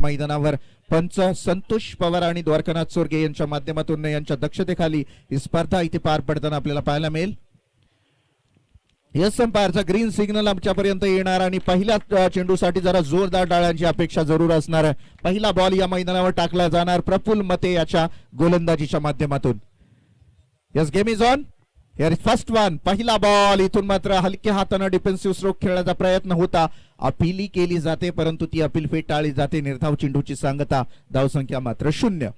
मैदानावर पंच संतोष पवार आणि द्वारकानाथ सोरगे यांच्या माध्यमातून यांच्या दक्षतेखाली ही स्पर्धा इथे पार पडताना आपल्याला पाहायला मिळेल. यस अंपायरचा ग्रीन सिग्नल आमच्यापर्यंत येणार आणि पहिल्या चेंडूसाठी जरा जोरदार डाळ्यांची अपेक्षा जरूर असणार आहे. पहिला बॉल या मैदानावर टाकला जाणार प्रफुल्ल मते याच्या गोलंदाजीच्या माध्यमातून. Yes game is on. Here first one. पहिला बॉल. इथून मात्र हलक्या हाताने डिफेन्सिव्ह स्ट्रोक खेळण्याचा प्रयत्न होता. अपील केली जाते परंतु ती अपील फेटाळली जाते. निर्धाव चेंडूची सांगता. धावसंख्या मात्र 0.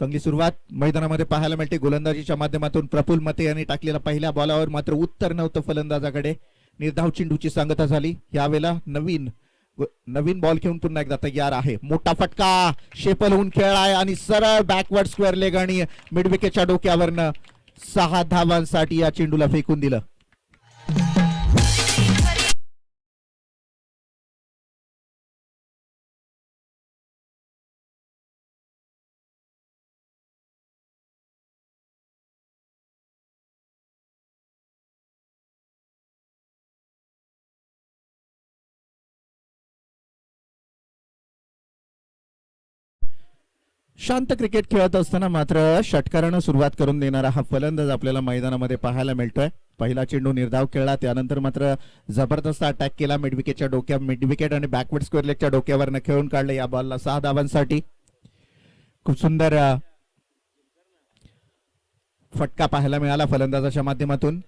चांगली सुरुवात मैदानामध्ये पाहायला मिळते गोलंदाजीच्या माध्यमातून. प्रफुल्ल मते यांनी टाकलेल्या पहिल्या बॉलावर मात्र उत्तर नव्हतं फलंदाजाकडे. निर्धाव चेंडूची सांगता झाली. यावेळेला नवीन बॉल घेऊन पुन्हा एकदा तयार आहे. मोठा फटका शेपल होऊन खेळलाय आणि सरळ बॅकवर्ड स्क्वेअर लेग आणि मिड विकेटच्या डोक्यावरनं 6 धावांसाठी या चेंडूला फेकून दिलं. शांत क्रिकेट खेळत असताना मात्र षटकारानं सुरुवात करून देणारा हा फलंदाज आपल्याला मैदानामध्ये पाहायला मिळतोय. पहिला चेंडू निर्धाव खेळला. त्यानंतर मात्र जबरदस्त अटॅक केला. मिड विकेट आणि बॅकवर्ड स्क्वेअर लेगच्या डोक्यावरनं खेळून काढलं. या बॉलला 6 धावांसाठी. खूप सुंदर फटका पाहायला मिळाला फलंदाजाच्या माध्यमातून.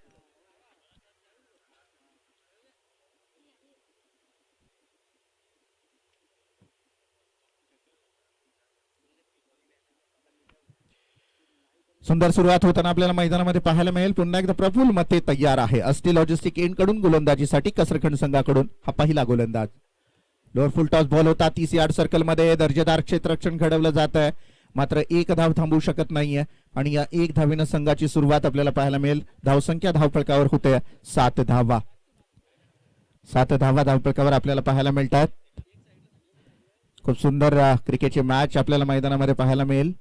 सुंदर सुरुवात होताना आपल्याला मैदानामध्ये पाहायला मिळेल. पुन्हा एकदा प्रफुल्ल मते तयार आहे. अस्टी लॉजिस्टिक एंड कडून गोलंदाजीसाठी कसरखंड संघाकडून हा पहिला गोलंदाज. लोअर फुल टॉस बॉल होता. 30 यार्ड सर्कल मध्ये दर्जेदार क्षेत्ररक्षण घडवलं जात आहे. मात्र एक धाव थांबू शकत नाहीये आणि या 1 धावेनं संघाची सुरुवात आपल्याला पाहायला मिळेल. धावसंख्या धावफलकावर होते 7 धावा. 7 धावा धावफलकावर आपल्याला पाहायला मिळतात. खूप सुंदर क्रिकेटची मॅच आपल्याला मैदानामध्ये पाहायला मिळेल.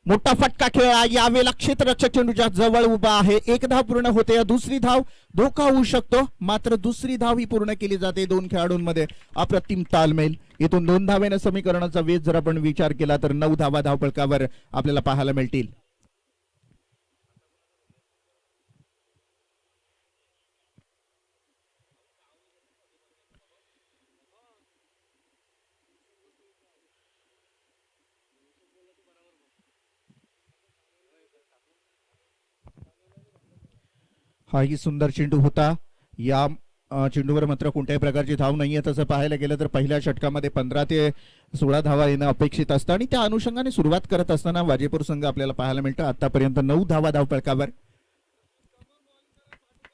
मोठा फटका खेळला. यावेळेला क्षेत्ररक्षक चेंडूच्या जवळ उभा आहे. 1 धाव पूर्ण होते. दुसरी धाव धोका होऊ शकतो. मात्र दुसरी धाव ही पूर्ण केली जाते. 2 खेळाडूंमध्ये अप्रतिम तालमेल. इथून 2 धावेनं समीकरणाचा वेध जर आपण विचार केला तर 9 धावा धावफलकावर आपल्याला पाहायला मिळतील. हाही सुंदर चेंडू होता. या चेंडूवर मात्र कोणत्याही प्रकारची धाव नाहीये. तसं पाहायला गेलं तर पहिल्या षटकामध्ये 15 ते 16 धावा येणं अपेक्षित असतं आणि त्या अनुषंगाने सुरुवात करत असताना वाजेपूर संघ आपल्याला पाहायला मिळतं. आतापर्यंत 9 धावा धावफलकावर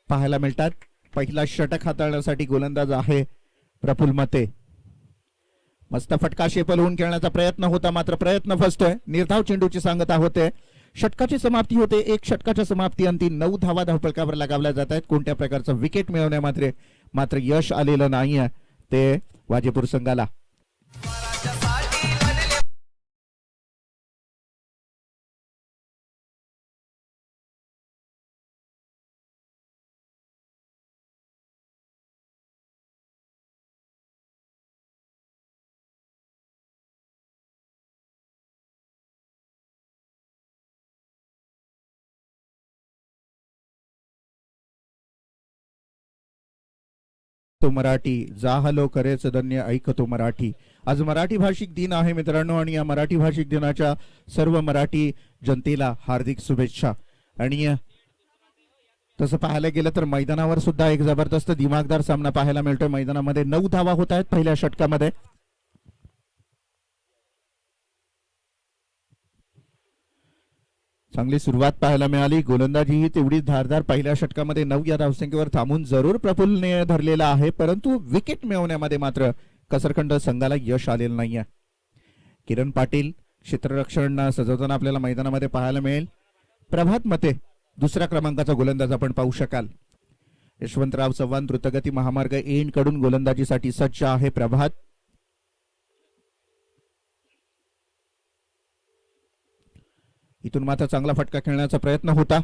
पाहायला मिळतात. पहिला षटक हाताळण्यासाठी गोलंदाज आहे प्रफुल्ल मते. मस्त फटका शेपल होऊन खेळण्याचा प्रयत्न होता मात्र प्रयत्न फसतोय. निर्धाव चेंडूची सांगता होते. षटकाची समाप्ती होते. 1 षटकाच्या समाप्ती अंती 9 धावा धावफलकावर लगावल्या जात आहेत. कोणत्या प्रकारचं विकेट मिळवण्यामध्ये मात्र यश आलेलं नाहीये ते वाजेपूर संघाला. तो मराठी जाहलो करेच धन्य ऐकतो मराठी. आज मराठी भाषिक दिन आहे मित्रांनो आणि या मराठी भाषिक दिनाच्या सर्व मराठी जनतेला हार्दिक शुभेच्छा. आणि तसं पाहायला गेलं तर मैदानावर सुद्धा एक जबरदस्त दिमागदार सामना पाहायला मिळतोय. मैदानामध्ये 9 धावा होत आहेत पहिल्या षटकामध्ये. चांगली सुरुवात पाहायला मिळाली. गोलंदाजी ही तेवढी धारदार. पहिल्या षटकामध्ये 9 या धावसंख्येवर थांबून जरूर प्रफुल्लने धरलेला आहे, परंतु विकेट मिळवण्यामध्ये मात्र कसरखंड संघाला यश आलेलं नाहीये. किरण पाटील क्षेत्ररक्षण सजवताना आपल्याला मैदानामध्ये पाहायला मिळेल. प्रभात मते दुसऱ्या क्रमांकाचा गोलंदाज आपण पाहू शकाल. यशवंतराव चव्हाण द्रुतगती महामार्ग एंड कडून गोलंदाजीसाठी सज्ज आहे प्रभात. इथून मात्र चांगला फटका खेळण्याचा प्रयत्न होता.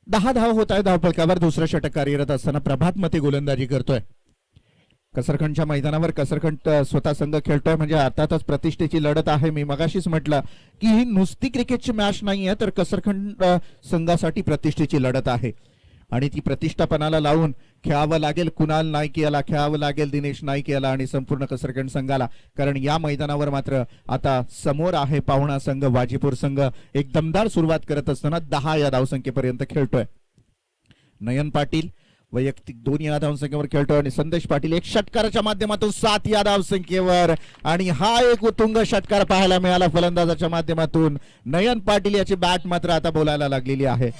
दहा धाव होत आहे धावफलकावर. दुसरं षटक कार्यरत असताना प्रभात मते गोलंदाजी करतोय. कसरखंडच्या मैदानावर कसरखंड स्वतः संघ खेळतोय म्हणजे अर्थातच प्रतिष्ठेची लढत आहे. मी मगाशीच म्हटलं की ही नुसती क्रिकेटची मॅच नाहीये, तर कसरखंड संघासाठी प्रतिष्ठेची लढत आहे आणि ती प्रतिष्ठापणाला लावून खेळावं लागेल कुणाल नाईक याला, खेळावं लागेल दिनेश नाईक याला आणि संपूर्ण कसरखंड संघाला. कारण या मैदानावर मात्र आता समोर आहे पाहुणा संघ वाजीपूर संघ. एक दमदार सुरुवात करत असताना 10 या धावसंख्येपर्यंत खेळतोय. नयन पाटील वैयक्तिक 2 या धावसंख्येवर खेळतोय आणि संदेश पाटील एक षटकाराच्या माध्यमातून 7 या धावसंख्येवर. आणि हा एक उत्तुंग षटकार पाहायला मिळाला फलंदाजाच्या माध्यमातून. नयन पाटील याची बॅट मात्र आता बोलायला लागलेली आहे.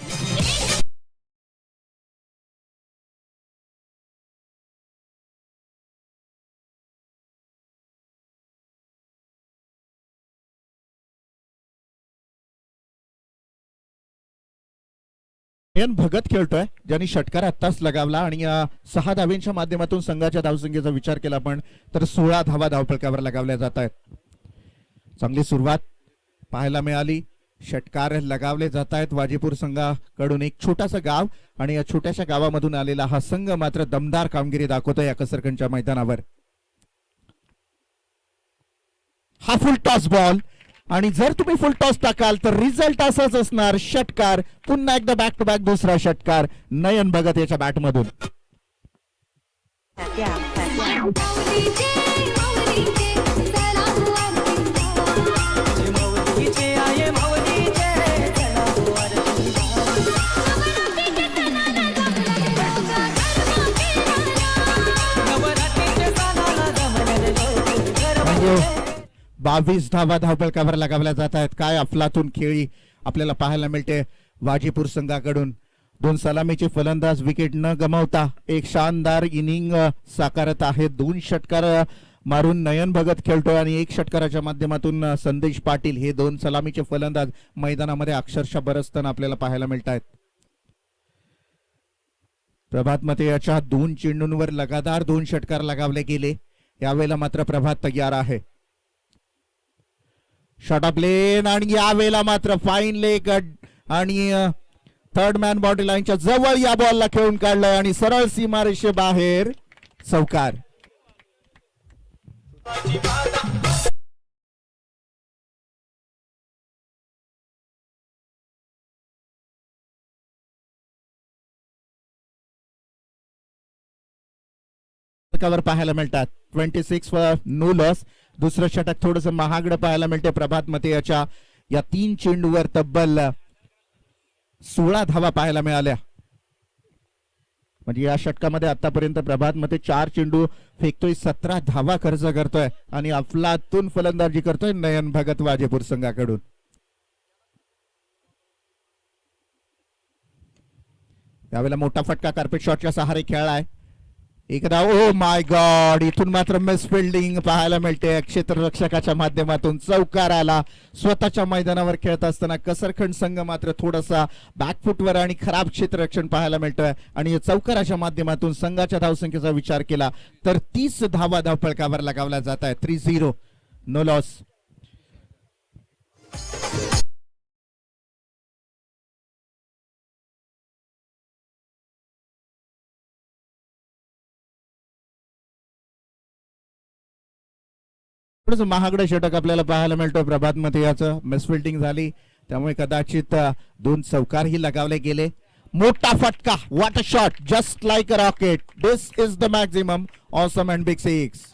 नयन भगत खेळतोय ज्यांनी षटकार आत्ताच लगावला आणि 6 धाव्यांच्या माध्यमातून संघाच्या धावसंख्येचा विचार केला आपण तर 16 धावा धावफलकावर लगावल्या जात आहेत. चांगली सुरुवात पाहायला मिळाली. षटकार लगावले जात आहेत वाजीपूर संघाकडून. एक छोटासा गाव आणि या छोट्याशा गावामधून आलेला हा संघ मात्र दमदार कामगिरी दाखवतोय या कसरखंडच्या मैदानावर. हा फुल टॉस बॉल आणि जर तुम्ही फुल टॉस टाकाल तर रिझल्ट असाच असणार. षटकार पुन्हा एकदा बॅक टू बॅक दुसरा षटकार नयन भगत याच्या बॅट मधून. म्हणजे 22 धावा धावफलकावर लगावल्या जात आहेत. काय अफलातून खेळी आपल्याला पाहायला मिळते वाजीपूर संघाकडून. 2 सलामीचे फलंदाज विकेट न गमावता एक शानदार इनिंग साकारत आहे. 2 षटकार मारून नयन भगत खेळतोय आणि 1 षटकाराच्या माध्यमातून संदेश पाटील हे 2 सलामीचे फलंदाज मैदानामध्ये अक्षरशः बरसताना आपल्याला पाहायला मिळत आहेत. प्रभात मते याच्या 2 चेंडूंवर लगातार 2 षटकार लगावले गेले. यावेळेला मात्र प्रभात तयार आहे. शॉट ऑफ लेन आणि यावेळेला मात्र फाईन लेग आणि थर्ड मॅन बाउंड्री लाईनच्या जवळ या बॉलला खेळून काढलाय आणि सरळ सीमारेषे बाहेर चौकार. पाहायला मिळतात 26 फॉर नो लॉस. दुसरं षटक थोडंसं महागडं पाहायला मिळते प्रभात मते याच्या. या 3 चेंडूवर तब्बल 16 धावा पाहायला मिळाल्या. म्हणजे या षटकामध्ये आतापर्यंत प्रभात मते 4 चेंडू फेकतोय, 17 धावा खर्च करतोय आणि अफलातून फलंदाजी करतोय नयन भगत वाजेपूर संघाकडून. यावेळेला मोठा फटका कार्पेट शॉटच्या सहारे खेळलाय. एकदा ओ माय गॉड, इथून मात्र मिस फिल्डिंग पाहायला मिळते क्षेत्ररक्षकाच्या माध्यमातून. चौकार आला. स्वतःच्या मैदानावर खेळत असताना कसरखंड संघ मात्र थोडासा बॅकफुटवर आणि खराब क्षेत्ररक्षण पाहायला मिळतोय आणि चौकाराच्या माध्यमातून संघाच्या धावसंख्येचा विचार केला तर 30 धावा धावफलकावर लगावल्या जात आहेत. 3-0 नो लॉस. महागडं षटक आपल्याला पाहायला मिळतो प्रभात मध्ये. याचं मिसफिल्डिंग झाली त्यामुळे कदाचित 2 चौकारही लगावले गेले. मोठा फटका. What a shot, just like a rocket. This is the maximum awesome and big six.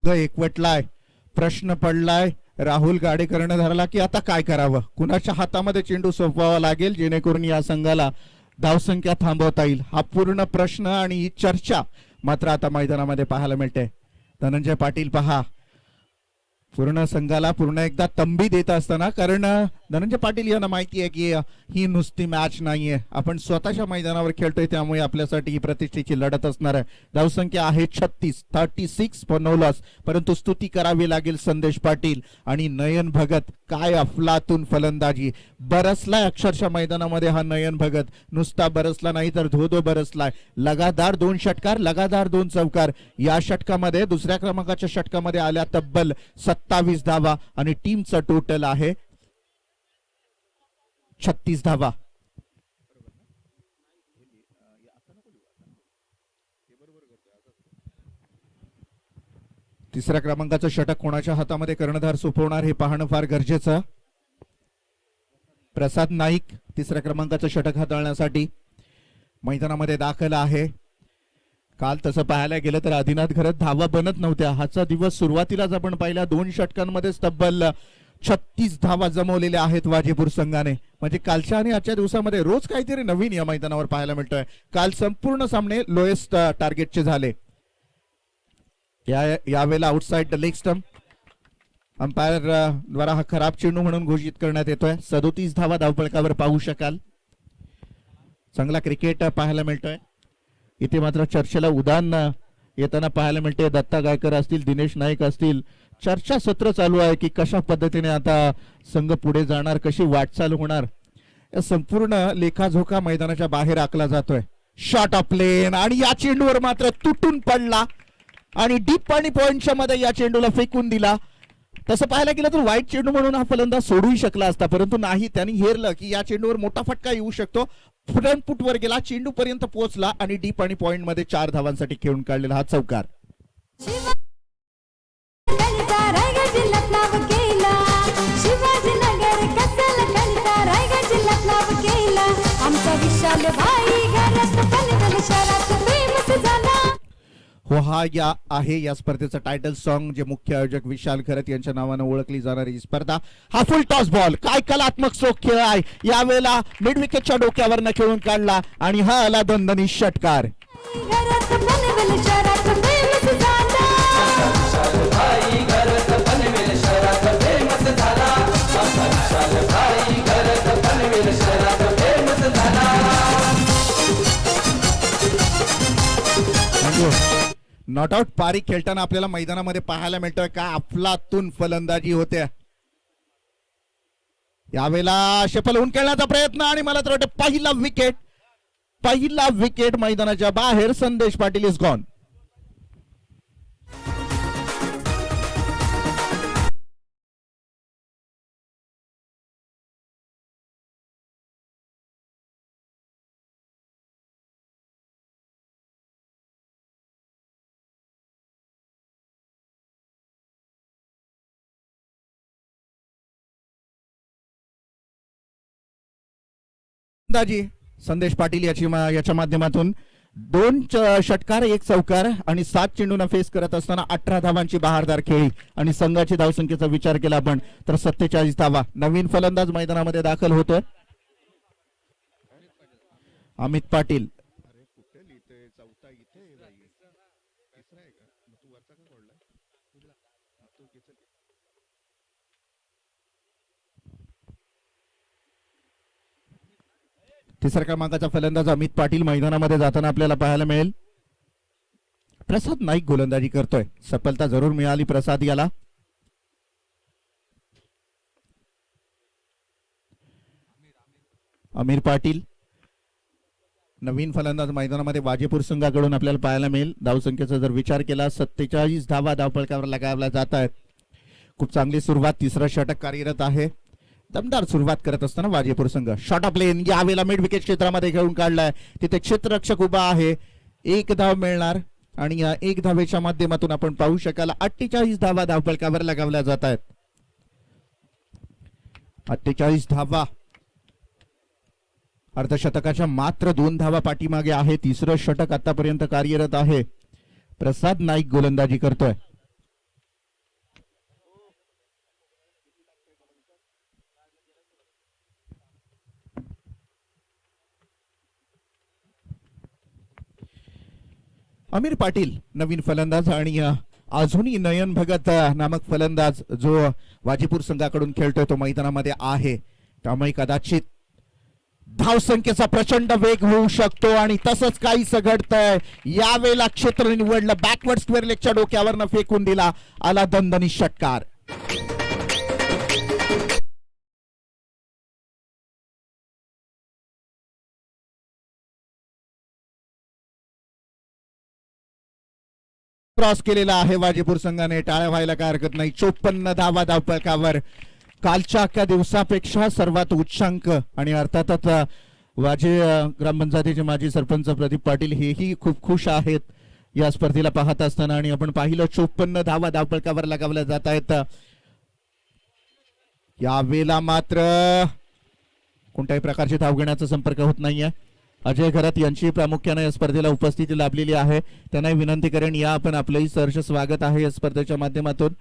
एकवटलाय. प्रश्न पडलाय राहुल गाडेकरनं धरला की आता काय करावं, कुणाच्या हातामध्ये चेंडू सोपवावा लागेल जेणेकरून या संघाला धावसंख्या थांबवता येईल, हा पूर्ण प्रश्न आणि ही चर्चा मात्र आता मैदानामध्ये पाहायला मिळते. धनंजय पाटील पहा पूर्ण संघाला पुन्हा एकदा तंबी देत असताना, कारण धनंजय पाटील यांना माहिती आहे की ही नुसती मॅच नाहीये, आपण स्वतःच्या मैदानावर खेळतोय, त्यामुळे आपल्यासाठी ही प्रतिष्ठेची लढत असणार आहे. धावसंख्या आहे 36 बनवलंस, परंतु स्तुती करावी लागेल संदेश पाटील आणि नयन भगत. काय अफलातून फलंदाजी, बरसलाय अक्षरशः मैदानामध्ये हा नयन भगत. नुसता बरसला नाही तर धो बरसलाय. लगातार 2 षटकार, लगातार 2 चौकार. या षटकामध्ये दुसऱ्या क्रमांकाच्या षटकामध्ये आल्या तब्बल 27 धावा आणि टीमचं टोटल आहे 36 धावा. तिसऱ्या क्रमांकाचं षटक कोणाच्या हातामध्ये कर्णधार सोपवणार हे पाहणं फार गरजेचं. प्रसाद नाईक तिसऱ्या क्रमांकाचं षटक हाताळण्यासाठी मैदानामध्ये दाखल आहे. काल तसं पाहायला गेलं तर आदिनाथ घरात धावा बनत नव्हत्या. हाचा दिवस सुरुवातीलाच आपण पाहिला 2 षटकांमध्ये तब्बल 36 धावा जमवलेल्या आहेत वाजेपूर संघाने. म्हणजे कालच्या आणि आजच्या दिवसामध्ये रोज काहीतरी नवीन या मैदानावर पाहायला मिळतोय. काल संपूर्ण सामने लोएस्ट टार्गेटचे झाले. यावेळेला outside the leg stump, umpire द्वारा हा खराब चेंडू म्हणून घोषित करण्यात येतोय. 37 धावा धावफलकावर पाहू शकाल. चांगला क्रिकेट पाहायला मिळतोय. इथे मात्र चर्चेला उदाहरण येताना पाहायला मिळते. दत्ता गायकर असतील, दिनेश नाईक असतील, चर्चा सत्र चालू आहे की कशा पद्धतीने आता संघ पुढे जाणार, कशी वाटचाल होणार. या संपूर्ण लेखाजोखा मैदानाच्या बाहेर आखला जातोय. शॉट ऑफ प्लेन आणि या चेंडूवर मात्र तुटून पडला आणि डीप आणि पॉइंटच्या मध्ये या चेंडूला फेकून दिला. तसं पाहायला गेलं तर वाईट चेंडू म्हणून हा फलंदाज सोडूही शकला असता, परंतु नाही, त्यांनी हेरलं की या चेंडूवर मोठा फटका येऊ शकतो. फ्रंट फुट वर गेला, चेंडू पर्यंत पोहोचला आणि डीप आणि पॉइंट मध्ये 4 धावांसाठी खेळून काढलेला हा चौकार. हो, हा या आहे या स्पर्धेचा टायटल सॉन्ग, जे मुख्य आयोजक विशाल खरत यांच्या नावाने ओळखली जाणारी स्पर्धा. हा फुल टॉस बॉल, काय कलात्मक स्ट्रोक खेळ आहे. यावेळेला मिड विकेटच्या डोक्यावर खेळून काढला आणि हा आला दणदणीत षटकार. नॉट आउट पारी खेळताना आपल्याला मैदानामध्ये पाहायला मिळतोय काय अफलातून फलंदाजी होते. यावेळेला शेफल होऊन खेळण्याचा प्रयत्न आणि मला तर वाटतं पहिला विकेट मैदानाच्या बाहेर. संदेश पाटील इज गॉन. संदेश पाटील याच्या माध्यमातून 2 षटकार 1 चौकार आणि 7 चेंडूंना फेस करत असताना 18 धावांची बहारदार खेळी आणि संघाची धावसंख्येचा विचार केला आपण तर 47 धावा. नवीन फलंदाज मैदानामध्ये दाखल होतोय अमित पाटील. तिसऱ्या क्रमांकाचा फलंदाज अमित पाटील मैदानामध्ये जाताना आपल्याला पाहायला मिळेल. प्रसाद नाईक गोलंदाजी करतोय. सफलता जरूर मिळाली प्रसाद याला. अमीर पाटील नवीन फलंदाज मैदानामध्ये वाजेपूर संघाकडून आपल्याला पाहायला मिळेल. धावसंख्येचा जर विचार केला 47 धावा धावफलकावर लगावल्या जात आहेत. खूप चांगली सुरुवात, तिसरा षटक कार्यरत आहे. दमदार सुरुवात करत असताना वाजेपूर संघ. शॉट ऑफ प्लेन यावेळेला मिड विकेट क्षेत्रामध्ये खेळून काढलाय. तिथे क्षेत्ररक्षक उभा आहे. 1 धाव मिळणार आणि या 1 धावेच्या माध्यमातून आपण पाहू शकाल 48 धावा धावफलकावर लगावल्या जात आहेत. 48 धावा. अर्धशतकाच्या मात्र 2 धावा पाठीमागे आहे. तिसरं षटक आतापर्यंत कार्यरत आहे. प्रसाद नाईक गोलंदाजी करतोय. अमीर पाटील नवीन फलंदाज आणि अजूनही नयन भगत नामक फलंदाज जो वाजीपूर संघाकडून खेळतोय तो मैदानामध्ये आहे, त्यामुळे कदाचित धावसंख्येचा प्रचंड वेग होऊ शकतो आणि तसंच काहीच घडतंय. यावेळेला क्षेत्र निवडलं, बॅकवर्ड स्क्वेअर लेगच्या डोक्यावरनं फेकून दिला, आला दणदणीत षटकार. क्रॉस केलेला आहे वाजीपूर संघाने, टाळ्या व्हायला काय हरकत नाही. 54 धावा धावफलकावर, कालच्या अख्ख्या दिवसापेक्षा सर्वात उच्चांक. आणि अर्थातच वाजे ग्रामपंचायतीचे माजी सरपंच प्रदीप पाटील हेही खूप खुश आहेत या स्पर्धेला पाहत असताना. आणि आपण पाहिलं 54 धावा धावफलकावर लगावल्या जात आहेत. यावेळेला मात्र कोणत्याही प्रकारची धाव घेण्याचा संपर्क होत नाहीये. अजय घरात यांची प्रामुख्याने या स्पर्धेला उपस्थिती लाभलेली आहे, त्यांना विनंती करेन या आपण आपलंही सहर्ष स्वागत आहे या स्पर्धेच्या माध्यमातून.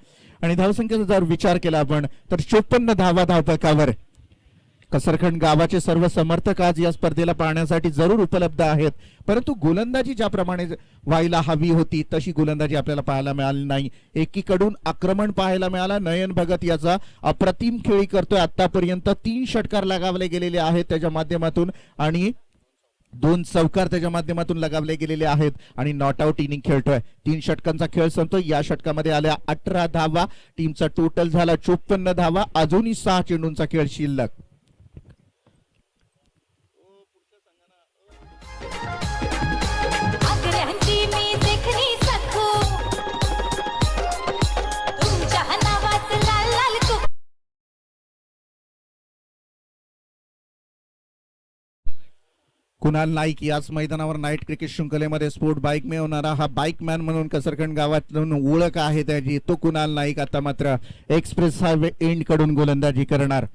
आणि धावसंख्येचा जर विचार केला आपण तर 54 धावा धावफलकावर. कसरखंड गावाचे सर्व समर्थक आज या स्पर्धेला पाहण्यासाठी जरूर उपलब्ध आहेत, परंतु गोलंदाजी ज्याप्रमाणे व्हायला हवी होती तशी गोलंदाजी आपल्याला पाहायला मिळाली नाही. एकीकडून आक्रमण पाहायला मिळाला, नयन भगत याचा अप्रतिम खेळी करतोय. आतापर्यंत 3 षटकार लगावले गेलेले आहेत त्याच्या माध्यमातून आणि 2 चौकार त्याच्या माध्यमातून लगावले गेलेले आहेत आणि नॉट आउट इनिंग खेळतोय. 3 षटकांचा खेळ संपतोय. या षटकामध्ये आल्या 18 धावा, टीमचा टोटल झाला 54 धावा, अजूनही 6 चेंडूंचा खेळ शिल्लक. कुणाल नाईक याच मैदानावर नाईट क्रिकेट शृंखलेमध्ये स्पोर्ट बाईक मिळवणारा हा बाईकमॅन म्हणून कसरखंड गावातून ओळख आहे त्याची, तो कुणाल नाईक आता मात्र एक्सप्रेस हायवे एंड कडून गोलंदाजी करणार.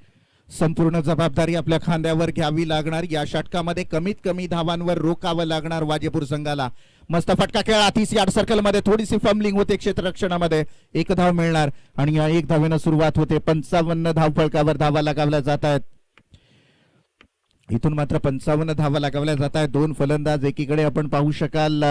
संपूर्ण जबाबदारी आपल्या खांद्यावर घ्यावी लागणार. या षटकामध्ये कमीत कमी धावांवर रोखावं लागणार वाजेपूर संघाला. मस्त फटका खेळा, 30 यार्ड सर्कल मध्ये थोडीशी फंबलिंग होते क्षेत्ररक्षणामध्ये, 1 धाव मिळणार आणि या 1 धावेनं सुरुवात होते. 55 धावफलकावर धावा लगावल्या जात आहेत. इथून मात्र 55 धावा लगावल्या जात आहेत. 2 फलंदाज, एकीकडे आपण पाहू शकाल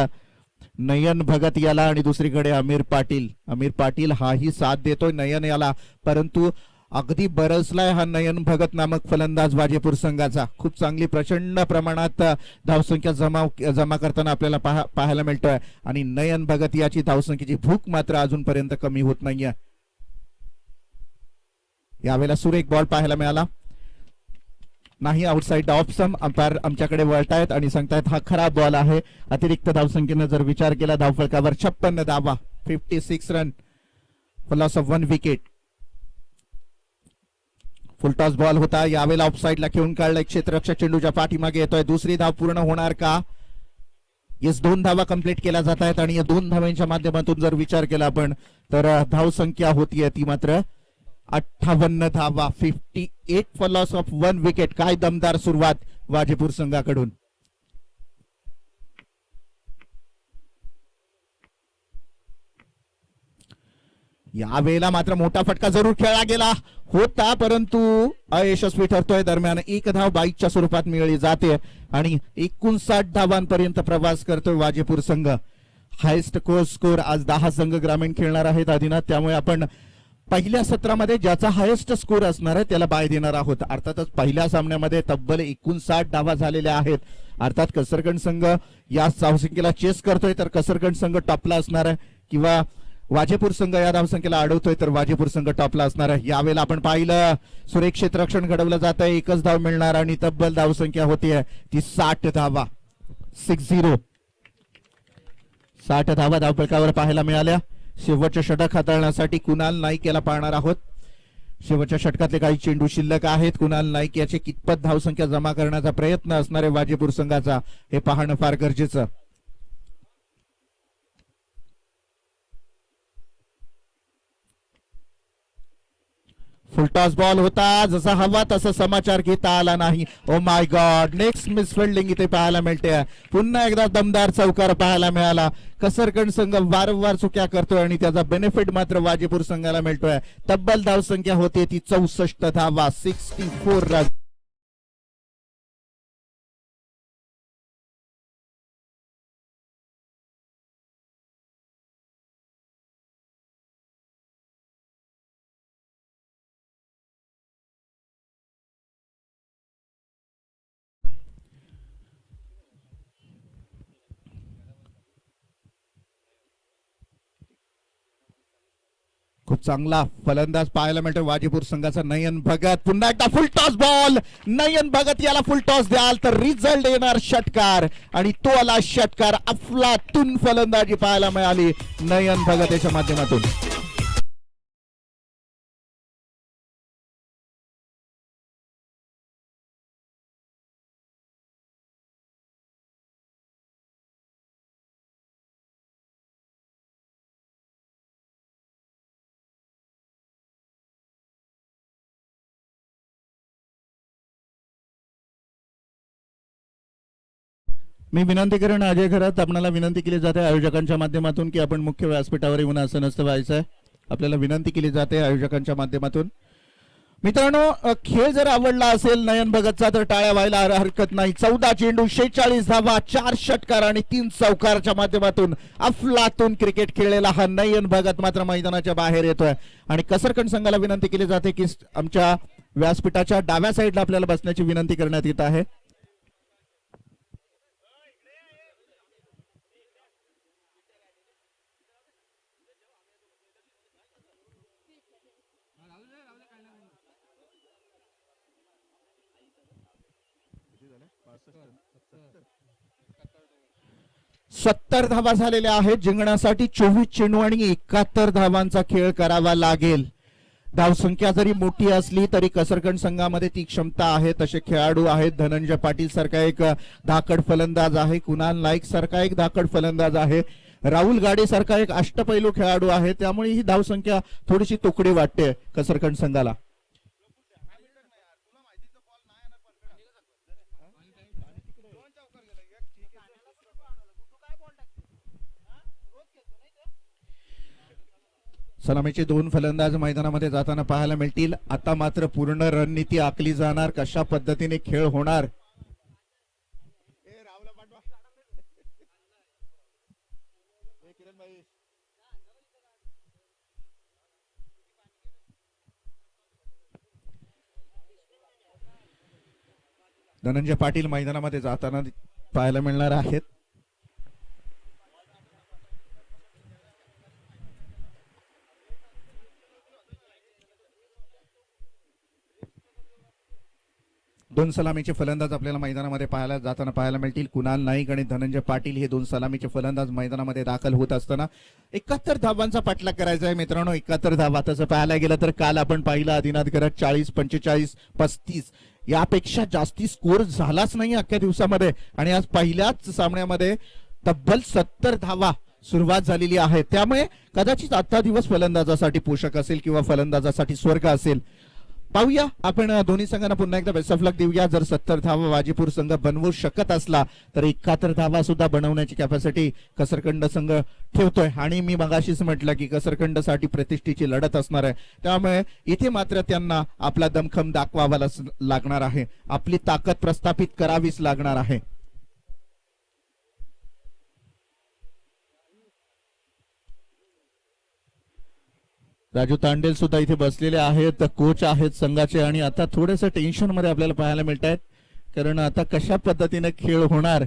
नयन भगत याला आणि दुसरीकडे अमीर पाटील. अमीर पाटील हाही साथ देतोय नयन याला, परंतु अगदी बरसलाय हा नयन भगत नामक फलंदाज वाजेपूर संघाचा. खूप चांगली प्रचंड प्रमाणात धावसंख्या जमा करताना आपल्याला पाहायला मिळतोय आणि नयन भगत याची धावसंख्येची भूक मात्र अजूनपर्यंत कमी होत नाहीये. यावेळेला सुरेख बॉल पाहायला मिळाला नाही, आउटसाइड ऑफ सम. अंपायर आमच्याकडे वळतायत आणि सांगतायत हा खराब बॉल आहे. अतिरिक्त धावसंख्येनं जर विचार केला धावफलकावर 56 धावा, 56 run for loss of 1 wicket. Full toss ball होता, यावेळेला ऑफसाइडला खेळून काढलाय. क्षेत्ररक्षक चेंडूच्या पाठीमागे येतोय. दुसरी धाव पूर्ण होणार का? येस, 2 धावा कंप्लीट केल्या जात आहेत आणि या 2 धावांच्या माध्यमातून जर विचार केला आपण तर धावसंख्या होतीये ती मात्र 58 धावा, 58 फॉर लॉस ऑफ 1 विकेट. काय दमदार सुरुवात वाजेपूर संघाकडून. यावेळेला मात्र मोठा फटका जरूर खेळला गेला होता, परंतु अयशस्वी ठरतोय. दरम्यान 1 धाव बाईकच्या स्वरूपात मिळवली जाते आणि 59 धावांपर्यंत प्रवास करतोय वाजेपूर संघ. हायेस्ट स्कोर आज 10 संघ ग्रामीण खेळणार आहेत आदिनाथ, त्यामुळे आपण पहिल्या सत्रामध्ये ज्याचा हायेस्ट स्कोर असणार आहे त्याला बाय देणार आहोत. अर्थातच पहिल्या सामन्यामध्ये तब्बल 59 धावा झालेल्या आहेत. अर्थात कसरगंज संघ या धावसंख्येला चेस करतोय तर कसरगंज संघ टॉपला असणार आहे, किंवा वाजेपूर संघ या धावसंख्येला अडवतोय तर वाजेपूर संघ टॉपला असणार आहे. यावेळेला आपण पाहिलं सुरेख क्षेत्ररक्षण घडवलं जात आहे. 1च धाव मिळणार आणि तब्बल धावसंख्या होतीये ती 60 धावा, 60. 60 धावा धावफलकावर पाहायला मिळाल्या. शेवटच्या षटक हाताळण्यासाठी कुणाल नाईक याला पाहणार आहोत. शेवटच्या षटकातले काही चेंडू शिल्लक आहेत. कुणाल नाईक याचे कितपत धावसंख्या जमा करण्याचा प्रयत्न असणार आहे वाजेपूर संघाचा हे पाहणं फार गरजेचं. फुलटॉस बॉल होता, जसा हवा तसा समाचार घेता आला नाही. ओ माय गॉड, नेक्स्ट मिसफिल्डिंग इथे पाहायला मिळते. पुन्हा एकदा दमदार चौकार पाहायला मिळाला. कसरगंज संघ वारंवार चुक्या करतोय आणि त्याचा बेनिफिट मात्र वाजेपूर संघाला मिळतोय. तब्बल धावसंख्या होते ती 64 धावा, 64 रन. खूप चांगला फलंदाज पाहायला मिळतो वाजीपूर संघाचा नयन भगत. पुन्हा एकदा फुल टॉस बॉल. नयन भगत याला फुल टॉस द्याल तर रिझल्ट येणार षटकार, आणि तो आला षटकार. अफलातून फलंदाजी पाहायला मिळाली नयन भगत याच्या माध्यमातून. मी विनंती करेन अजय खरात, आपल्याला विनंती केली जाते आयोजकांच्या माध्यमातून की आपण मुख्य व्यासपीठावर येऊन असं नसतं व्हायचं आहे. आपल्याला विनंती केली जाते आयोजकांच्या माध्यमातून. मित्रांनो, खेळ जर आवडला असेल नयन भगतचा तर टाळ्या व्हायला हरकत नाही. 14 चेंडू 46 धावा, 4 षटकार आणि 3 चौकारच्या माध्यमातून अफलातून क्रिकेट खेळलेला हा नयन भगत मात्र मैदानाच्या बाहेर येतोय. आणि कसरकण संघाला विनंती केली जाते की आमच्या व्यासपीठाच्या डाव्या साईडला आपल्याला बसण्याची विनंती करण्यात येत आहे. सत्तर धावा झालेल्या आहेत. जिंकण्यासाठी 24 चेंडू आणि 71 धावांचा खेळ करावा लागेल. धावसंख्या जरी मोठी असली तरी कसरकण संघामध्ये ती क्षमता आहे, तसे खेळाडू आहेत. धनंजय पाटील सारखा एक धाकड फलंदाज आहे, कुणाल नाईक सारखा एक धाकड फलंदाज आहे, राहुल गाडे सारखा एक अष्टपैलू खेळाडू आहे. त्यामुळे ही धावसंख्या थोडीशी तोकडी वाटते कसरकण संघाला. सलामीचे 2 फलंदाज मैदानामध्ये जाताना पाहायला मिळतील. आता मात्र पूर्ण रणनीती आखली जाणार, कशा पद्धतीने खेळ होणार. धनंजय पाटील मैदानामध्ये जाताना पाहायला मिळणार आहेत. दोन सलामीचे फलंदाज आपल्याला मैदानामध्ये जाताना पाहायला मिळतील. कुणाल नाईक आणि धनंजय पाटील हे 2 सलामीचे फलंदाज मैदानामध्ये दाखल होत असताना 71 धावांचा पाठलाग करायचा आहे. मित्रांनो, 71 धावा. तसं पाहायला गेलं तर काल आपण पाहिलं आदिनाथ करत 40, 45, 35 यापेक्षा जास्ती स्कोर झालाच नाही अख्ख्या दिवसामध्ये. आणि आज पहिल्याच सामन्यामध्ये तब्बल 70 धावा सुरुवात झालेली आहे. त्यामुळे कदाचित आजचा दिवस फलंदाजासाठी पोषक असेल किंवा फलंदाजासाठी स्वर्ग असेल. पाहूया, आपण दोन्ही संघांना पुन्हा एकदा बेस्ट ऑफ लक देऊया. जर 70 धावा वाजीपूर संघ बनवू शकत असला तर 71 धावा सुद्धा बनवण्याची कॅपॅसिटी कसरकंड संघ ठेवतोय. आणि मी मगाशीच म्हटलं की कसरकंडसाठी प्रतिष्ठेची लढत असणार आहे. त्यामुळे इथे मात्र त्यांना आपला दमखम दाखवावा लागणार आहे, आपली ताकद प्रस्थापित करावीच लागणार आहे. राजू तांडेल सुद्धा इथे बसलेले आहेत, कोच आहेत संघाचे. आणि आता थोडंसं टेन्शन मध्ये आपल्याला पाहायला मिळत आहेत, कारण आता कशा पद्धतीने खेळ होणार.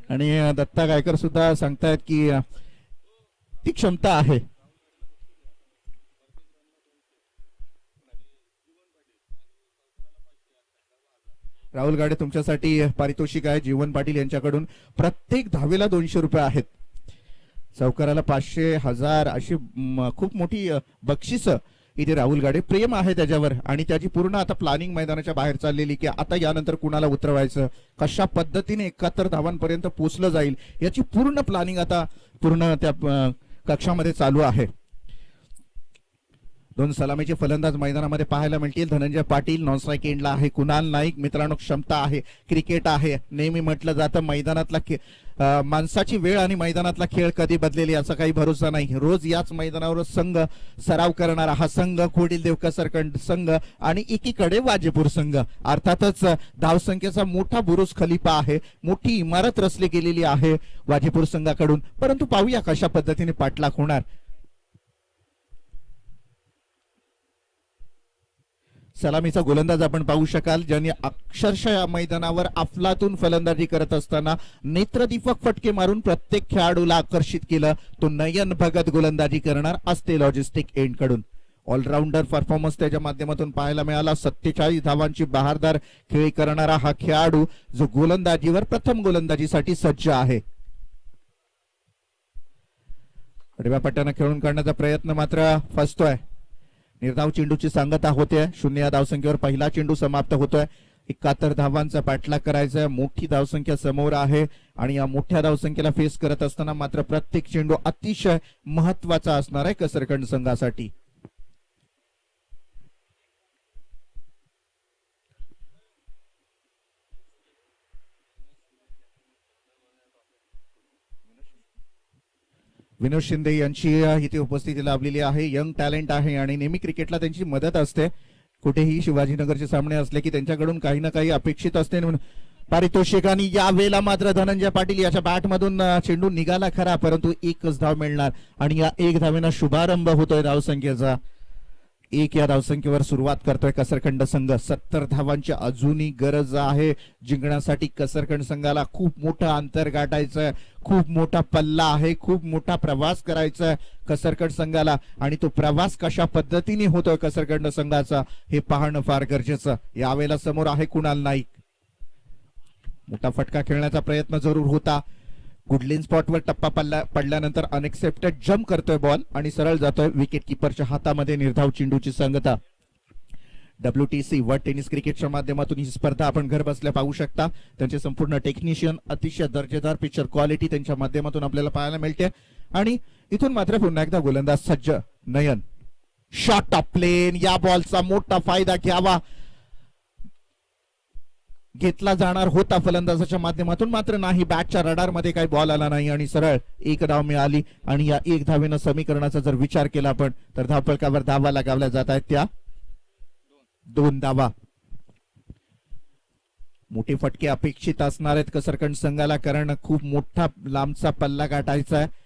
आणि दत्ता गायकर सुद्धा सांगतायत की ती क्षमता आहे. राहुल गाडे तुमच्यासाठी पारितोषिक आहे जीवन पाटील यांच्याकडून. प्रत्येक धावेला 200 रुपये आहेत. चौकाराला 500, 1000 अशी खूप मोठी बक्षीस इथे राहुल गाडे. प्रेम आहे त्याच्यावर आणि त्याची पूर्ण आता प्लॅनिंग मैदानाच्या बाहेर चाललेली की आता यानंतर कुणाला उतरवायचं, कशा पद्धतीने 71 धावांपर्यंत पोहोचलं जाईल याची पूर्ण प्लॅनिंग आता पूर्ण त्या कक्षामध्ये चालू आहे. 2 सलामीचे फलंदाज मैदानामध्ये पाहायला मिळतील. धनंजय पाटील नॉन स्ट्राईक एंडला आहे. कुणाल नाईक. मित्रांनो, क्षमता आहे, क्रिकेट आहे. नेहमी म्हटलं जातं मैदानातला माणसाची वेळ आणि मैदानातला खेळ कधी बदलेली याचा काही भरोसा नाही. रोज याच मैदानावर संघ सराव करणारा हा संघ खोडीलदेव कसरकंड संघ आणि एकीकडे वाजेपूर संघ. अर्थातच धावसंख्येचा मोठा बुरुज खलिफा आहे, मोठी इमारत रचली गेलेली आहे वाजेपूर संघाकडून. परंतु पाहूया कशा पद्धतीने पाठलाग होणार. सलामीचा गोलंदाज आपण पाहू शकाल, ज्यांनी अक्षरशः मैदानावर अफलातून फलंदाजी करत असताना नेत्रदीपक फटके मारून प्रत्येक खेळाडूला आकर्षित केलं. तो नयन भगत गोलंदाजी करणार असते लॉजिस्टिक एंड कडून. ऑलराऊंडर परफॉर्मन्स त्याच्या माध्यमातून पाहायला मिळाला. 47 धावांची बहारदार खेळी करणारा हा खेळाडू जो गोलंदाजीवर प्रथम गोलंदाजीसाठी सज्ज आहे. आडव्या पट्ट्यानं खेळून काढण्याचा प्रयत्न मात्र फसतोय. निर्धाव चेंडूची सांगता होते. 0 या धावसंख्येवर पहिला चेंडू समाप्त होतोय. 71 धावांचा पाठलाग करायचा आहे. मोठी धावसंख्या समोर आहे आणि या मोठ्या धावसंख्येला फेस करत असताना मात्र प्रत्येक चेंडू अतिशय महत्वाचा असणार आहे कसरखंड संघासाठी. विनोद शिंदे यांची इथे उपस्थिती लाभलेली आहे. यंग टॅलेंट आहे आणि नेहमी क्रिकेटला त्यांची मदत असते. कुठेही शिवाजीनगरचे सामने असले की त्यांच्याकडून काही ना काही अपेक्षित असते पारितोषिक. आणि या वेळेला मात्र धनंजय पाटील याच्या बॅटमधून चेंडू निघाला खरा, परंतु एकच धाव मिळणार आणि या एक धावेनं शुभारंभ होतोय धावसंख्येचा. 1 या धावसंख्येवर सुरुवात करतोय कसरखंड संघ. 70 धावांची अजूनही गरज आहे जिंकण्यासाठी. कसरखंड संघाला खूप मोठं अंतर गाठायचंय, खूप मोठा पल्ला आहे, खूप मोठा प्रवास करायचा आहे कसरखंड संघाला आणि तो प्रवास कशा पद्धतीने होतोय कसरखंड संघाचा हे पाहणं फार गरजेचं. यावेळेला समोर आहे कुणाल नाईक. मोठा फटका खेळण्याचा प्रयत्न जरूर होता. गुडलिन स्पॉटवर टप्पा पडल्यानंतर अनएक्सेप्टेड जम्प करतोय बॉल आणि सरळ जातोय विकेट किपरच्या हातामध्ये. निर्धाव चेंडूची सांगता. WTC वर्ल्ड टेनिस क्रिकेटच्या माध्यमातून ही स्पर्धा आपण घर बसल्या पाहू शकता. त्यांचे संपूर्ण टेक्निशियन, अतिशय दर्जेदार पिक्चर क्वालिटी त्यांच्या माध्यमातून आपल्याला पाहायला मिळते. आणि इथून मात्र पुन्हा एकदा गोलंदाज सज्ज. नयन शॉट ऑफ प्लेन. या बॉलचा मोठा फायदा घेतला जाणार होता फलंदाजाच्या माध्यमातून, मात्र नाही. बॅटच्या रडार मध्ये काही बॉल आला नाही आणि सरळ 1 धाव मिळाली. आणि या 1 धावेनं समीकरणाचा जर विचार केला आपण तर धावफलकावर धावा लगावल्या जात आहेत त्या 2 धावा. मोठे फटके अपेक्षित असणार आहेत कसरखंड संघाला, कारण खूप मोठा लांबचा पल्ला गाठायचा आहे.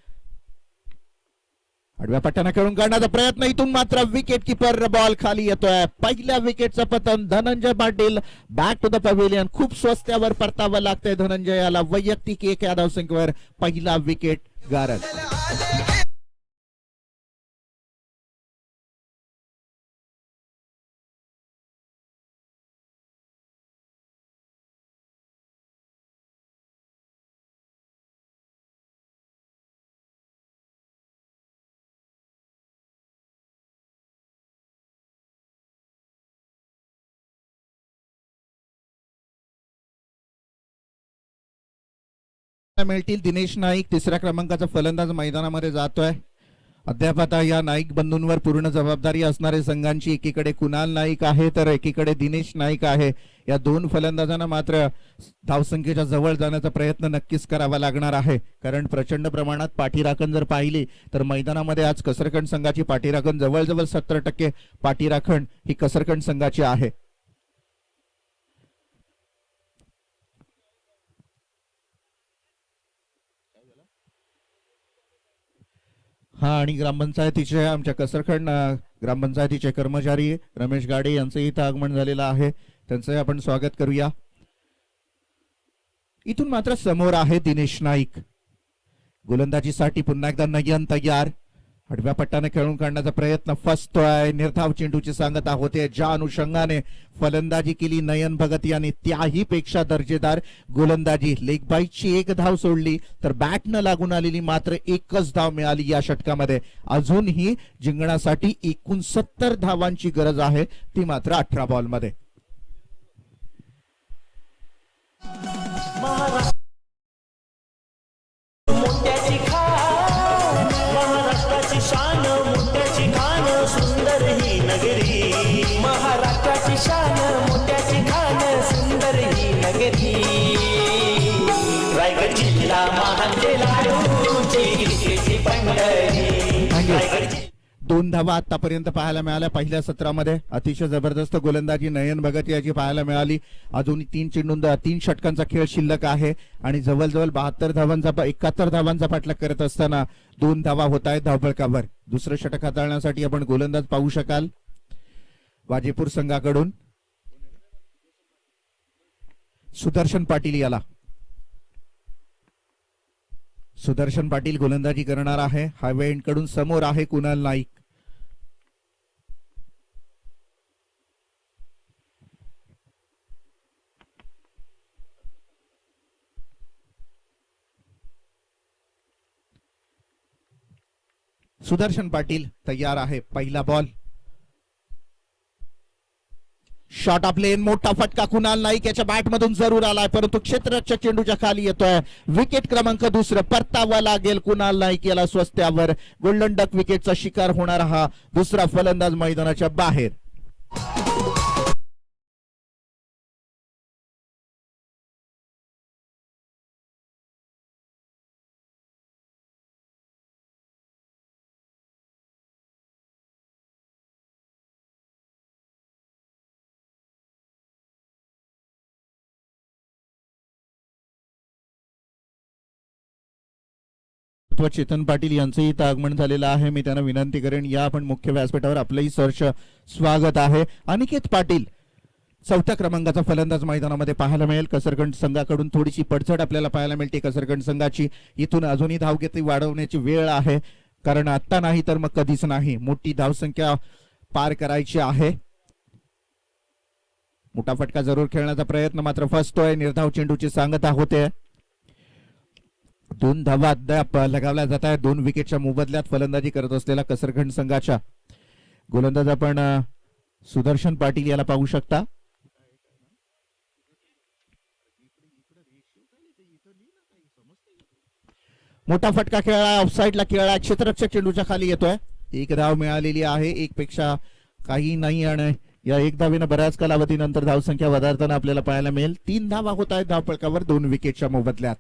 आडव्या पट्ट्यानं खेळून काढण्याचा प्रयत्न. इथून मात्र विकेट किपर बॉल खाली येतोय. पहिल्या विकेटचं पतन Dhananjay Patil. Back to the pavilion. खूप स्वस्त्यावर परतावं लागतंय धनंजयाला. वैयक्तिक 1 या धावसंख्येवर पहिला विकेट गारद. मिळतील. दिनेश नाईक 3ऱ्या क्रमांकाचा फलंदाज मैदानामध्ये जातोय. अद्याप आता या नाईक बंधूंवर पूर्ण जबाबदारी असणारे संघांची. एकीकडे कुणाल नाईक आहे तर एकीकडे दिनेश नाईक आहे. या 2 फलंदाजांना मात्र धावसंख्येच्या जवळ जाण्याचा प्रयत्न नक्कीच करावा लागणार आहे, कारण प्रचंड प्रमाणात पाठीराखण जर पाहिली तर मैदानामध्ये आज कसरखंड संघाची पाठीराखण जवळजवळ 70% पाठीराखण ही कसरखंड संघाची आहे. हा आणि ग्रामपंचायतीचे आमच्या कसरखंड ग्रामपंचायतीचे कर्मचारी रमेश गाडे यांचं इथं आगमन झालेलं आहे. त्यांचं आपण स्वागत करूया. इथून मात्र समोर आहे दिनेश नाईक. गोलंदाजीसाठी पुन्हा एकदा नयन तयार. आडव्या पट्ट्याने खेळून काढण्याचा प्रयत्न फसतोय. निर्धाव चेंडूची सांगता होते. ज्या अनुषंगाने फलंदाजी केली नयन भगत यांनी त्याही पेक्षा दर्जेदार गोलंदाजी. लेग बाईटची 1 धाव सोडली तर बॅट न लागून आलेली मात्र 1च धाव मिळाली या षटकामध्ये. अजूनही जिंकण्यासाठी एकूण 70 धावांची गरज आहे, ती मात्र 18 बॉलमध्ये. महाराष्ट्राची शान मोठ्याची खान सुंदर ही नगरी. महाराष्ट्राची शान मोठ्याची खान सुंदर ही नगरी. रायगड जिल्हा महानचे लाडूची पंढरी. 2 धावा आतापर्यंत पाहायला मिळाल्या पहिल्या सत्रामध्ये. अतिशय जबरदस्त गोलंदाजी नयन भगत याची पाहायला मिळाली. अजून 3 चेंडूंत 3 षटकांचा खेळ शिल्लक आहे आणि जवळजवळ 72 धावांचा 71 धावांचा पाठलाग करत असताना 2 धावा होत आहेत धावफलकावर. दुसरं षटक हाताळण्यासाठी आपण गोलंदाज पाहू शकाल वाजेपूर संघाकडून सुदर्शन पाटील याला. सुदर्शन पाटील गोलंदाजी करणार आहे. हायवे एंड कडून समोर आहे कुणाल नाईक. सुदर्शन पाटील तयार आहे. पहिला बॉल, शॉट ऑफ लेन, मोठा फटका कुणाल नाईक याच्या बॅट मधून जरूर आलाय, परंतु क्षेत्ररक्षक चेंडूच्या खाली येतोय. विकेट क्रमांक दुसरं परतावा लागेल कुणाल नाईक याला स्वस्त्यावर. गोल्डन डक विकेटचा शिकार होणार हा दुसरा फलंदाज मैदानाच्या बाहेर. चेतन पाटील यांचंही इथं आगमन झालेलं आहे. मी त्यांना विनंती करेन या आपण मुख्य व्यासपीठावर. आपलंही सहर्ष स्वागत आहे. अनिकेत पाटील चौथ्या क्रमांकाचा फलंदाज मैदानामध्ये पाहायला मिळेल. कसरगंज संघाकडून थोडीशी पडझड आपल्याला पाहायला मिळते. कसरगंज संघाची इथून अजूनही धावगती वाढवण्याची वेळ आहे, कारण आता नाही तर मग कधीच नाही. मोठी धावसंख्या पार करायची आहे. मोठा फटका जरूर खेळण्याचा प्रयत्न मात्र फसतोय. निर्धाव चेंडूची सांगता होते. 2 धावा अद्याप लगावल्या जात आहेत. 2 विकेटच्या मोबदल्यात फलंदाजी करत असलेला कसरगंज संघाच्या गोलंदाज आपण सुदर्शन पाटील याला पाहू शकता. मोठा फटका खेळला, ऑफसाईडला खेळला, क्षेत्ररक्षक चेंडूच्या खाली येतोय. 1 धाव मिळालेली आहे. 1 पेक्षा काही नाही आणि या 1 धावेनं बऱ्याच कालावधीनंतर धावसंख्या वधारताना आपल्याला पाहायला मिळेल. 3 धावा होत आहेत धावफलकावर 2 विकेटच्या मोबदल्यात.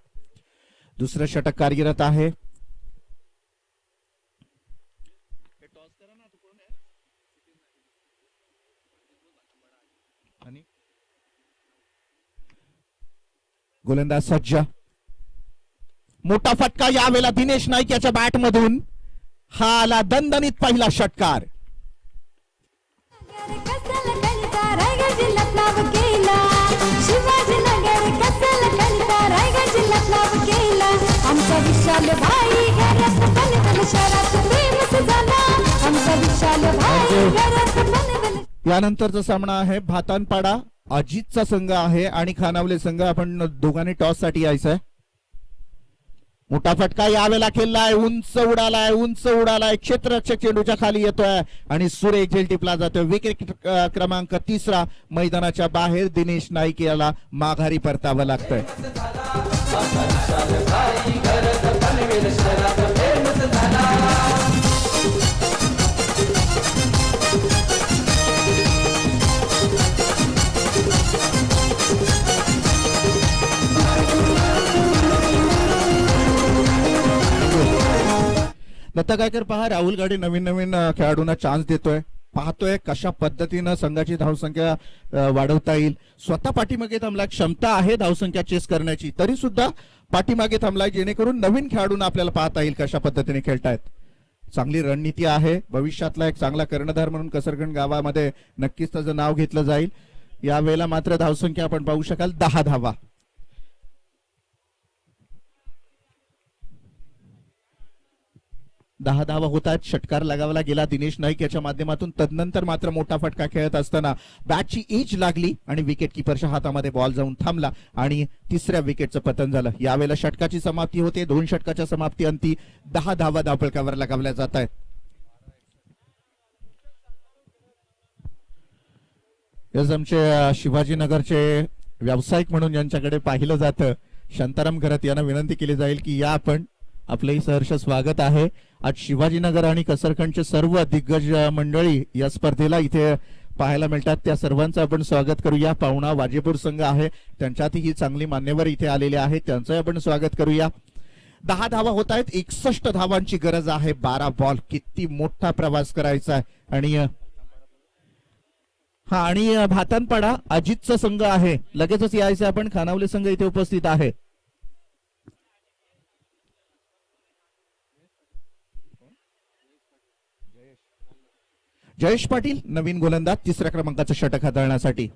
दुसरं षटक कार्यरत आहे. गोलंदाज सज्ज. मोठा फटका यावेळेला दिनेश नाईक याच्या बॅट मधून. हा आला दणदणीत पहिला षटकार. यानंतरचा सामना आहे भातानपाडा अजितचा संघ आहे आणि खानावले संघ. आपण दोघांनी टॉस साठी यायचंय. मोठा फटका यावेळेला खेळलाय, उंच उडालाय, क्षेत्ररक्षक चेंडूच्या खाली येतोय आणि सुरेख झेल टिपला जातोय. विकेट क्रमांक 3 मैदानाच्या बाहेर. दिनेश नाईक याला माघारी परतावं लागतंय. दत्ता गायकर पहा, राहुल गाडे नवीन खेळाडूंना चान्स देतोय. पाहतोय कशा पद्धतीनं संघाची धावसंख्या वाढवता येईल. स्वतः पाठीमागे थांबलाय, क्षमता आहे धावसंख्या चेस करण्याची, तरी सुद्धा पाठीमागे थांबलाय, जेणेकरून नवीन खेळाडूंना आपल्याला पाहता येईल कशा पद्धतीने खेळतायत. चांगली रणनीती आहे. भविष्यातला एक चांगला कर्णधार म्हणून कसरगंज गावामध्ये नक्कीच त्याचं नाव घेतलं जाईल. यावेळेला मात्र धावसंख्या आपण पाहू शकाल 10 धावा. 10 धावा होत आहेत. षटकार लगावला गेला दिनेश नाईक याच्या माध्यमातून. तदनंतर मात्र मोठा फटका खेळत असताना बॅटची एज लागली आणि विकेट किपरच्या हातामध्ये बॉल जाऊन थांबला आणि 3ऱ्या विकेटचं पतन झालं. यावेळेला षटकाची समाप्ती होते. 2 षटकाच्या समाप्ती अंती 10 धावा धावफलकावर लगावल्या जात आहेत. आमचे शिवाजीनगरचे व्यावसायिक म्हणून ज्यांच्याकडे पाहिलं जातं शांताराम घरात यांना विनंती केली जाईल की या आपण. आपलंही सहर्ष स्वागत आहे. आज शिवाजीनगर आणि कसरखंडचे सर्व दिग्गज मंडळी या स्पर्धेला इथे पाहायला मिळतात. त्या सर्वांचं आपण स्वागत करूया. पाहुणा वाजेपूर संघ आहे, त्यांच्यातही चांगली मान्यवर इथे आलेले आहेत, त्यांचंही आपण स्वागत करूया. 10 धावा होत आहेत. 61 धावांची गरज आहे. 12 बॉल. किती मोठा प्रवास करायचा आहे. आणि भातानपाडा अजितचा संघ आहे. लगेचच यायचं आपण. खानावले संघ इथे उपस्थित आहे. जयेश पाटील नवीन गोलंदाज 3ऱ्या क्रमांकाचं षटक हाताळण्यासाठी.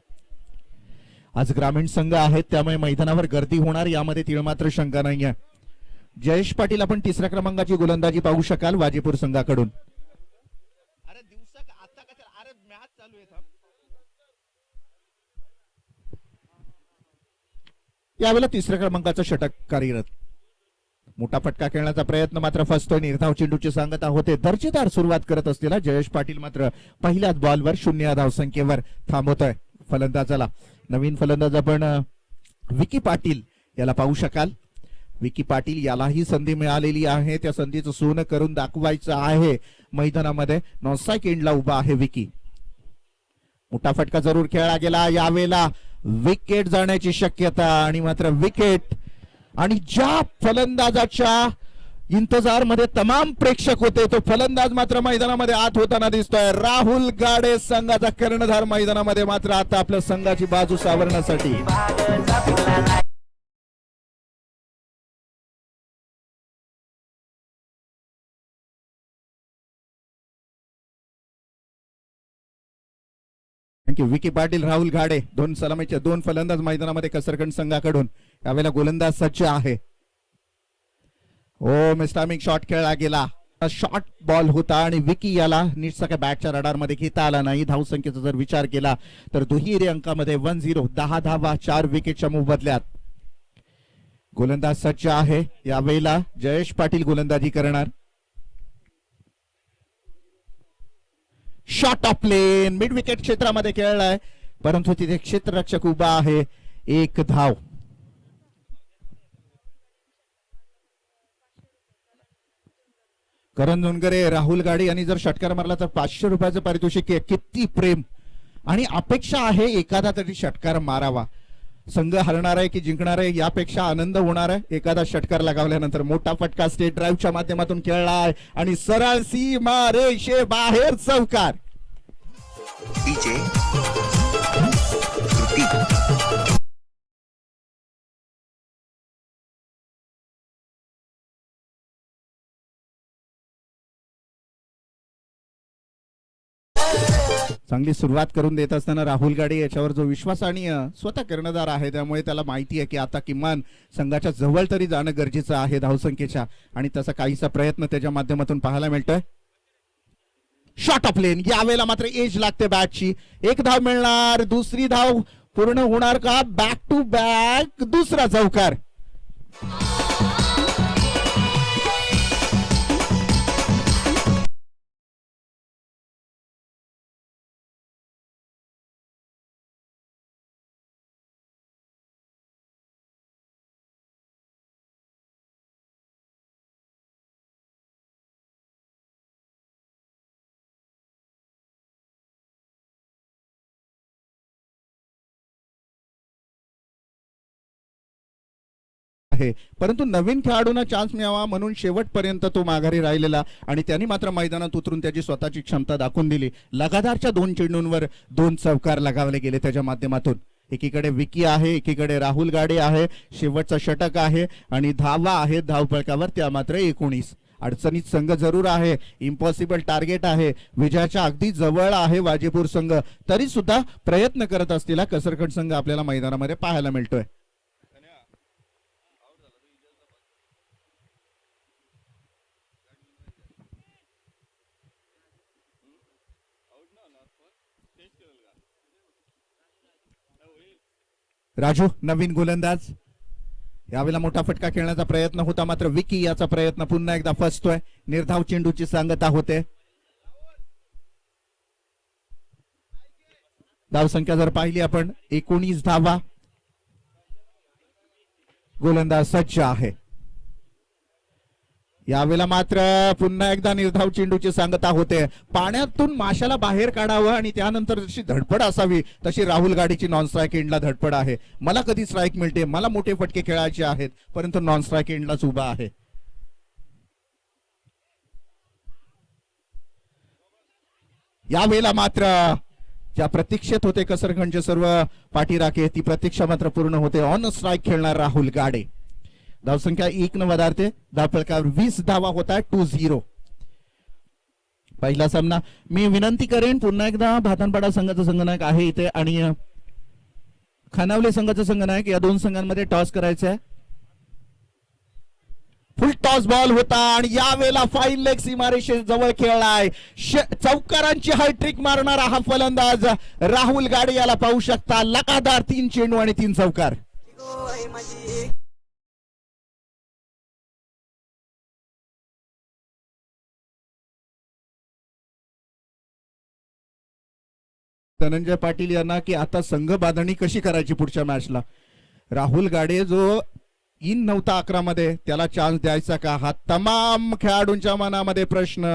आज ग्रामीण संघ आहेत त्यामुळे मैदानावर गर्दी होणार यामध्ये तीळमात्र शंका नाहीये. जयेश पाटील आपण 3ऱ्या क्रमांकाची गोलंदाजी पाहू शकाल वाजेपूर संघाकडून. यावेळेला 3ऱ्या क्रमांकाचं षटक कार्यरत. मोठा फटका खेळण्याचा प्रयत्न मात्र फसतोय. निर्धाव चेंडूची सांगता होते. दर्जेदार सुरुवात करत असलेला जयेश पाटील मात्र पहिल्याच बॉलवर 0 धावसंख्येवर थांबवतोय फलंदाजाला. नवीन फलंदाज आपण विकी पाटील याला पाहू शकाल. विकी पाटील यालाही संधी मिळालेली आहे. त्या संधीचं सोनं करून दाखवायचं आहे मैदानामध्ये. नॉनस्ट्राइक एंडला उभा आहे विकी. मोठा फटका जरूर खेळला गेला. यावेळेला विकेट जाण्याची शक्यता आणि मात्र विकेट. आणि ज्या फलंदाजाच्या इंतजार मध्ये तमाम प्रेक्षक होते तो फलंदाज मात्र मैदानामध्ये आत होताना दिसतोय. राहुल गाडे संघाचा कर्णधार मैदानामध्ये मात्र आता आपल्या संघाची बाजू सावरण्यासाठी. थँक्यू. विकी पाटील, राहुल गाडे, दोन सलामीचे दोन फलंदाज मैदानामध्ये कसरखंड संघाकडून. यावेळेला गोलंदाज सज्ज आहे. ओ मिस्टामिक शॉट खेळला गेला. शॉर्ट बॉल होता आणि विकी याला नीटसा काय बॅटच्या रडार मध्ये घेता आला नाही. धावसंख्येचा जर विचार केला तर दुहेरी अंकामध्ये 1-0, 10 धावा, 4 विकेटच्या मोबदल्यात. गोलंदाज सज्ज आहे. यावेळेला जयेश पाटील गोलंदाजी करणार. Shot off plain mid wicket क्षेत्रामध्ये खेळलाय परंतु तिथे क्षेत्ररक्षक उभा आहे. 1 धाव. करण जोनगरे, राहुल गाडे यांनी जर षटकार मारला तर 500 रुपयाचं पारितोषिक आहे. किती प्रेम आणि अपेक्षा आहे एखादा तरी षटकार मारावा. संघ हरणार आहे की जिंकणार आहे यापेक्षा आनंद होणार आहे एखादा षटकार लगावल्यानंतर. मोठा फटका स्टेट ड्राईव्हच्या माध्यमातून खेळलाय आणि सरळ सीमा रेषे बाहेर चौकार. डीजे श्रुती चांगली सुरुवात करून देत असताना राहुल गाडे याच्यावर जो विश्वास आणि स्वतः कर्णधार आहे त्यामुळे त्याला माहिती आहे की आता किमान संघाच्या जवळ तरी जाणं गरजेचं आहे धावसंख्येच्या. आणि तसा काहीसा प्रयत्न त्याच्या माध्यमातून पाहायला मिळतोय. शॉट ऑफ लेन. यावेळेला मात्र एज लागते बॅटची. 1 धाव मिळणार. दुसरी धाव पूर्ण होणार का? बॅक टू बॅक दुसरा चौकार. परंतु नवीन खेळाडूंना चान्स मिळावा म्हणून शेवटपर्यंत तो माघारी राहिलेला आणि त्यांनी मात्र मैदानात उतरून त्याची स्वतःची क्षमता दाखवून दिली. लगातारच्या 2 चेंडूंवर 2 चौकार लगावले गेले त्याच्या माध्यमातून. एकीकडे विकी आहे, एकीकडे राहुल गाडे आहे. शेवटचा षटक आहे आणि धावा आहेत धावफलकावर त्या मात्र 19. अडचणीत संघ जरूर आहे. इम्पॉसिबल टार्गेट आहे. विजयाच्या अगदी जवळ आहे वाजेपूर संघ. तरी सुद्धा प्रयत्न करत असलेला कसरखंड संघ आपल्याला मैदानामध्ये पाहायला मिळतोय. राजू नवीन गोलंदाज. यावेळेला मोठा फटका खेळण्याचा प्रयत्न होता मात्र विकी याचा प्रयत्न पुन्हा एकदा फसतोय. निर्धाव चेंडूची सांगता होते. धावसंख्या जर पाहिली आपण 19 धावा. गोलंदाज सज्ज आहे. यावेळेला मात्र पुन्हा एकदा निर्धाव चेंडूची सांगता होते. पाण्यातून माशाला बाहेर काढावं आणि त्यानंतर जशी धडपड असावी तशी राहुल गाडीची नॉन स्ट्राईक एंडला धडपड आहे. मला कधी स्ट्राईक मिळते, मला मोठे फटके खेळायचे आहेत परंतु नॉन स्ट्राईक एंडलाच उभा आहे. यावेळेला मात्र ज्या प्रतीक्षेत होते कसरखंडचे सर्व पाठीराखे ती प्रतीक्षा मात्र पूर्ण होते. ऑन स्ट्राईक खेळणार राहुल गाडे. धावसंख्या 1 न वधारते. धावफलकावर 20 धावा होत आहे. 2-0 पहिला सामना. मी विनंती करेन पुन्हा एकदा भातनपाडा संघाचा संघनायक आहे इथे आणि खानावले संघाचा संघनायक या 2 संघांमध्ये टॉस करायचा आहे. फुल टॉस बॉल होता आणि यावेळेला फाईन लेग सीमारेषे जवळ खेळलाय. चौकारांची हायट्रिक मारणारा हा फलंदाज राहुल गाडे याला पाहू शकता. लगातार 3 चेंडू आणि 3 चौकार. धनंजय पाटील यांना की आता संघ बांधणी कशी करायची पुढच्या मॅचला. राहुल गाडे जो इन नव्हता 11 मध्ये त्याला चान्स द्यायचा का, हा तमाम खेळाडूंच्या मनामध्ये प्रश्न.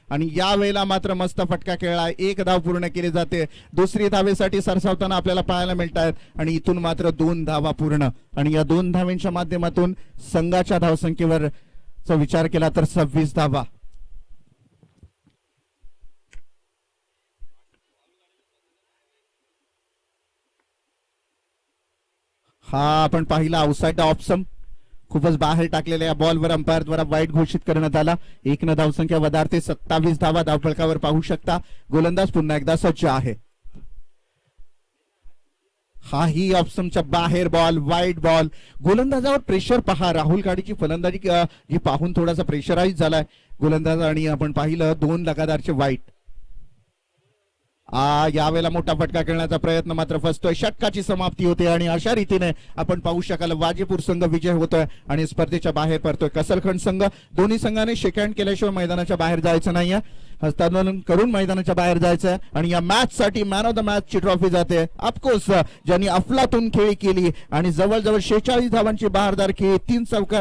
आणि या वेळेला मात्र मस्त फटका खेळला, 1 धाव पूर्ण केली जाते, दुसरी धावेसाठी सरसावताना आपल्याला पाहायला मिळत आहेत. आणि इथून मात्र 2 धावा पूर्ण. आणि या 2 धावेंच्या माध्यमातून संघाच्या धावसंख्येवर विचार केला तर 26 धावा. हा आपण पाहिला आउटसाइड ऑप्शन, खूपच बाहेर टाकलेल्या या बॉलवर अंपायर द्वारा वाईट घोषित करण्यात आला. 1 न धावसंख्या वधारते 27 धावा धावफलकावर पाहू शकता. गोलंदाज पुन्हा एकदा सज्ज आहे. हा ही ऑप्शनच्या बाहेर बॉल, वाईट बॉल. गोलंदाजावर प्रेशर पहा, राहुल गाडीची फलंदाजी जी पाहून थोडासा प्रेशराईज झालाय गोलंदाज. आणि आपण पाहिलं 2 लगातारचे वाईट. यावेळेला मोठा फटका खेळण्याचा प्रयत्न मात्र फसतोय. षटकाची समाप्ती होते आणि अशा रीतीने आपण पाहू शकाल वाजीपूर संघ विजय होतोय आणि स्पर्धेच्या बाहेर पडतोय. कसरखंड संघ, दोन्ही संघाने शेकहँड केल्याशिवाय मैदानाच्या बाहेर जायचं नाहीये, हस्तांदोलन करून मैदानाच्या बाहेर जायचंय. आणि या मॅच साठी मॅन ऑफ द मॅच ची ट्रॉफी जाते ऑफकोर्स ज्यांनी अफलातून खेळी केली आणि जवळजवळ 46 धावांची बहारदार खेळी, 3 चौकार